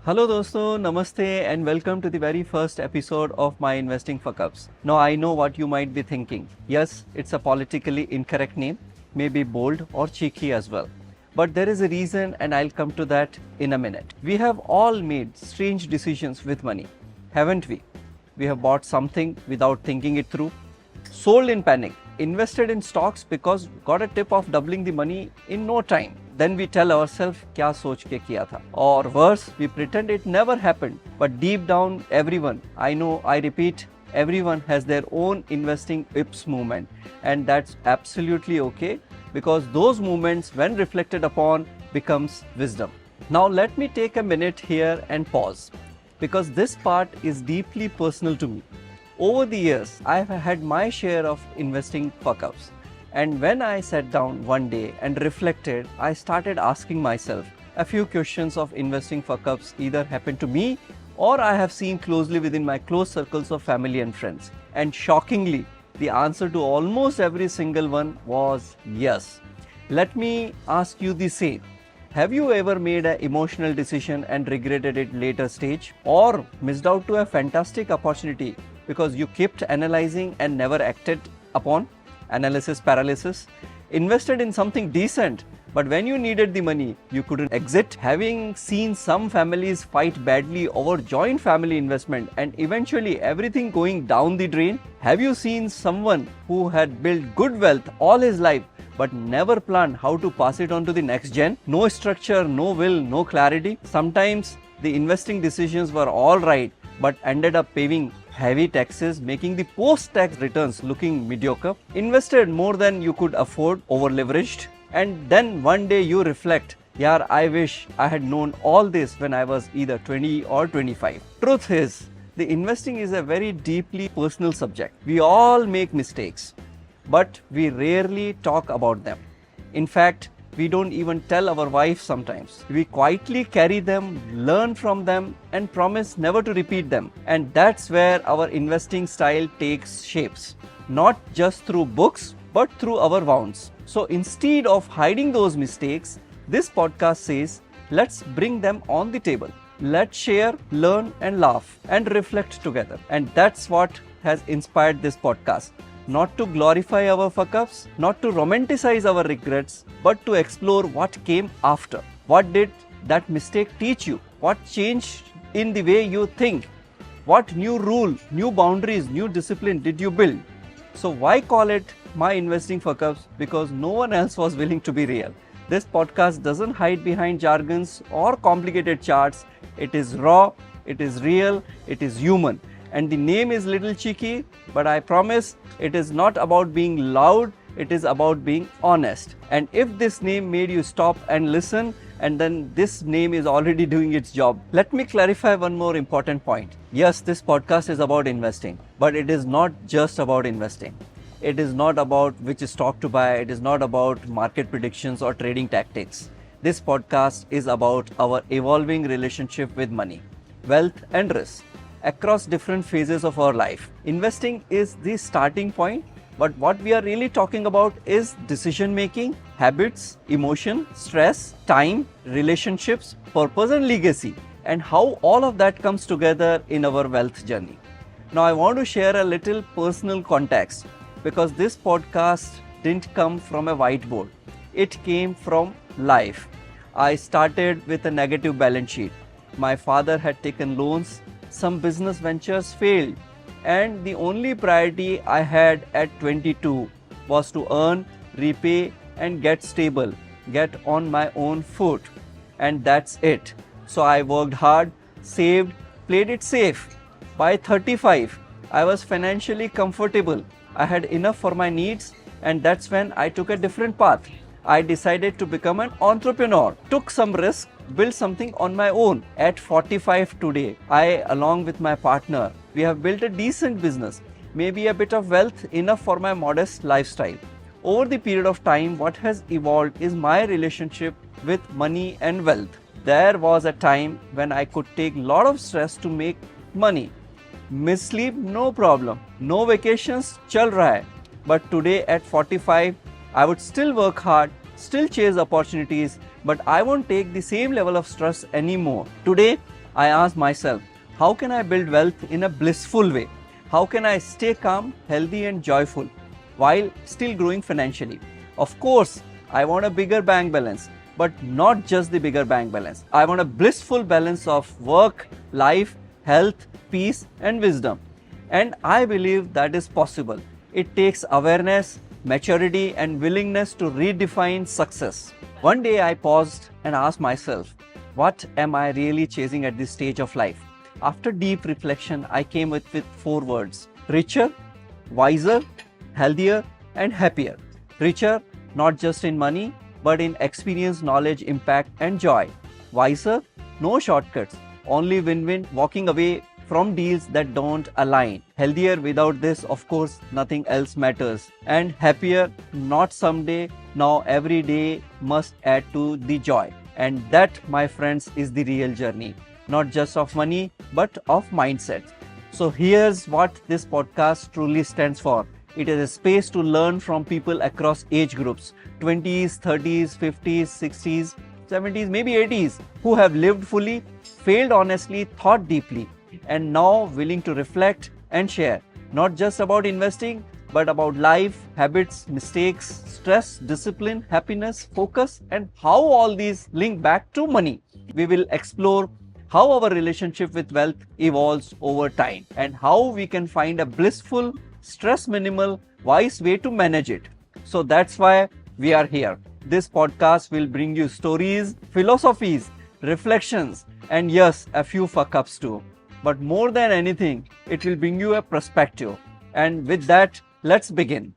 Hello dosto, namaste and welcome to the very first episode of my Investing for Cups. Now I know what you might be thinking. Yes, it's a politically incorrect name, maybe bold or cheeky as well. But there is a reason and I'll come to that in a minute. We have all made strange decisions with money, haven't we? We have bought something without thinking it through, sold in panic, invested in stocks because got a tip of doubling the money in no time. Then we tell ourselves, kya soch ke kiya tha? Or worse, we pretend it never happened. But deep down, everyone, I repeat, everyone has their own investing ips movement. And that's absolutely okay because those movements, when reflected upon, becomes wisdom. Now let me take a minute here and pause because this part is deeply personal to me. Over the years, I've had my share of investing fuck-ups. And when I sat down one day and reflected, I started asking myself a few questions of investing fuck-ups either happened to me or I have seen closely within my close circles of family and friends. And shockingly, the answer to almost every single one was yes. Let me ask you the same. Have you ever made an emotional decision and regretted it later stage? Or missed out to a fantastic opportunity because you kept analyzing and never acted upon? Analysis paralysis. Invested in something decent, but when you needed the money, you couldn't exit. Having seen some families fight badly over joint family investment and eventually everything going down the drain. Have you seen someone who had built good wealth all his life but never planned how to pass it on to the next gen? No structure, no will, no clarity. Sometimes the investing decisions were all right but ended up paying heavy taxes, making the post-tax returns looking mediocre. Invested more than you could afford, over-leveraged, and then one day you reflect, yaar, I wish I had known all this when I was either 20 or 25. Truth is, the investing is a very deeply personal subject. We all make mistakes, but we rarely talk about them. In fact, we don't even tell our wives sometimes. We quietly carry them, learn from them, and promise never to repeat them. And that's where our investing style takes shapes. Not just through books, but through our wounds. So instead of hiding those mistakes, this podcast says, let's bring them on the table. Let's share, learn, and laugh, and reflect together. And that's what has inspired this podcast. Not to glorify our fuck-ups, not to romanticize our regrets, but to explore what came after. What did that mistake teach you? What changed in the way you think? What new rule, new boundaries, new discipline did you build? So why call it my investing fuck-ups? Because no one else was willing to be real. This podcast doesn't hide behind jargons or complicated charts. It is raw, it is real, it is human. And the name is little cheeky, but I promise it is not about being loud, it is about being honest. And if this name made you stop and listen, and then this name is already doing its job. Let me clarify one more important point. Yes, this podcast is about investing, but it is not just about investing. It is not about which stock to buy, it is not about market predictions or trading tactics. This podcast is about our evolving relationship with money, wealth and risk across different phases of our life. Investing is the starting point, but what we are really talking about is decision making, habits, emotion, stress, time, relationships, purpose and legacy, and how all of that comes together in our wealth journey. Now I want to share a little personal context because this podcast didn't come from a whiteboard. It came from life. I started with a negative balance sheet. My father had taken loans, some business ventures failed, and the only priority I had at 22 was to earn, repay and get stable, get on my own foot. And that's it. So I worked hard, saved, played it safe. By 35, I was financially comfortable. I had enough for my needs, and that's when I took a different path. I decided to become an entrepreneur, took some risk, built something on my own. At 45 today, I, along with my partner, we have built a decent business, maybe a bit of wealth, enough for my modest lifestyle. Over the period of time, what has evolved is my relationship with money and wealth. There was a time when I could take a lot of stress to make money. Miss sleep, no problem. No vacations, chal raha hai. But today at 45, I would still work hard, still chase opportunities, but I won't take the same level of stress anymore. Today, I asked myself, how can I build wealth in a blissful way? How can I stay calm, healthy, and joyful while still growing financially? Of course, I want a bigger bank balance, but not just the bigger bank balance. I want a blissful balance of work, life, health, peace, and wisdom. And I believe that is possible. It takes awareness, maturity, and willingness to redefine success. One day I paused and asked myself, what am I really chasing at this stage of life? After deep reflection, I came with 4 words: richer, wiser, healthier, and happier. Richer, not just in money, but in experience, knowledge, impact, and joy. Wiser, no shortcuts, only win-win, walking away from deals that don't align. Healthier, without this, of course, nothing else matters. And happier, not someday, now every day must add to the joy. And that, my friends, is the real journey. Not just of money, but of mindset. So here's what this podcast truly stands for. It is a space to learn from people across age groups, 20s, 30s, 50s, 60s, 70s, maybe 80s, who have lived fully, failed honestly, thought deeply, and now willing to reflect and share, not just about investing, but about life, habits, mistakes, stress, discipline, happiness, focus, and how all these link back to money. We will explore how our relationship with wealth evolves over time and how we can find a blissful, stress minimal, wise way to manage it. So that's why we are here. This podcast will bring you stories, philosophies, reflections, and yes, a few fuck ups too. But more than anything, it will bring you a perspective. And with that, let's begin.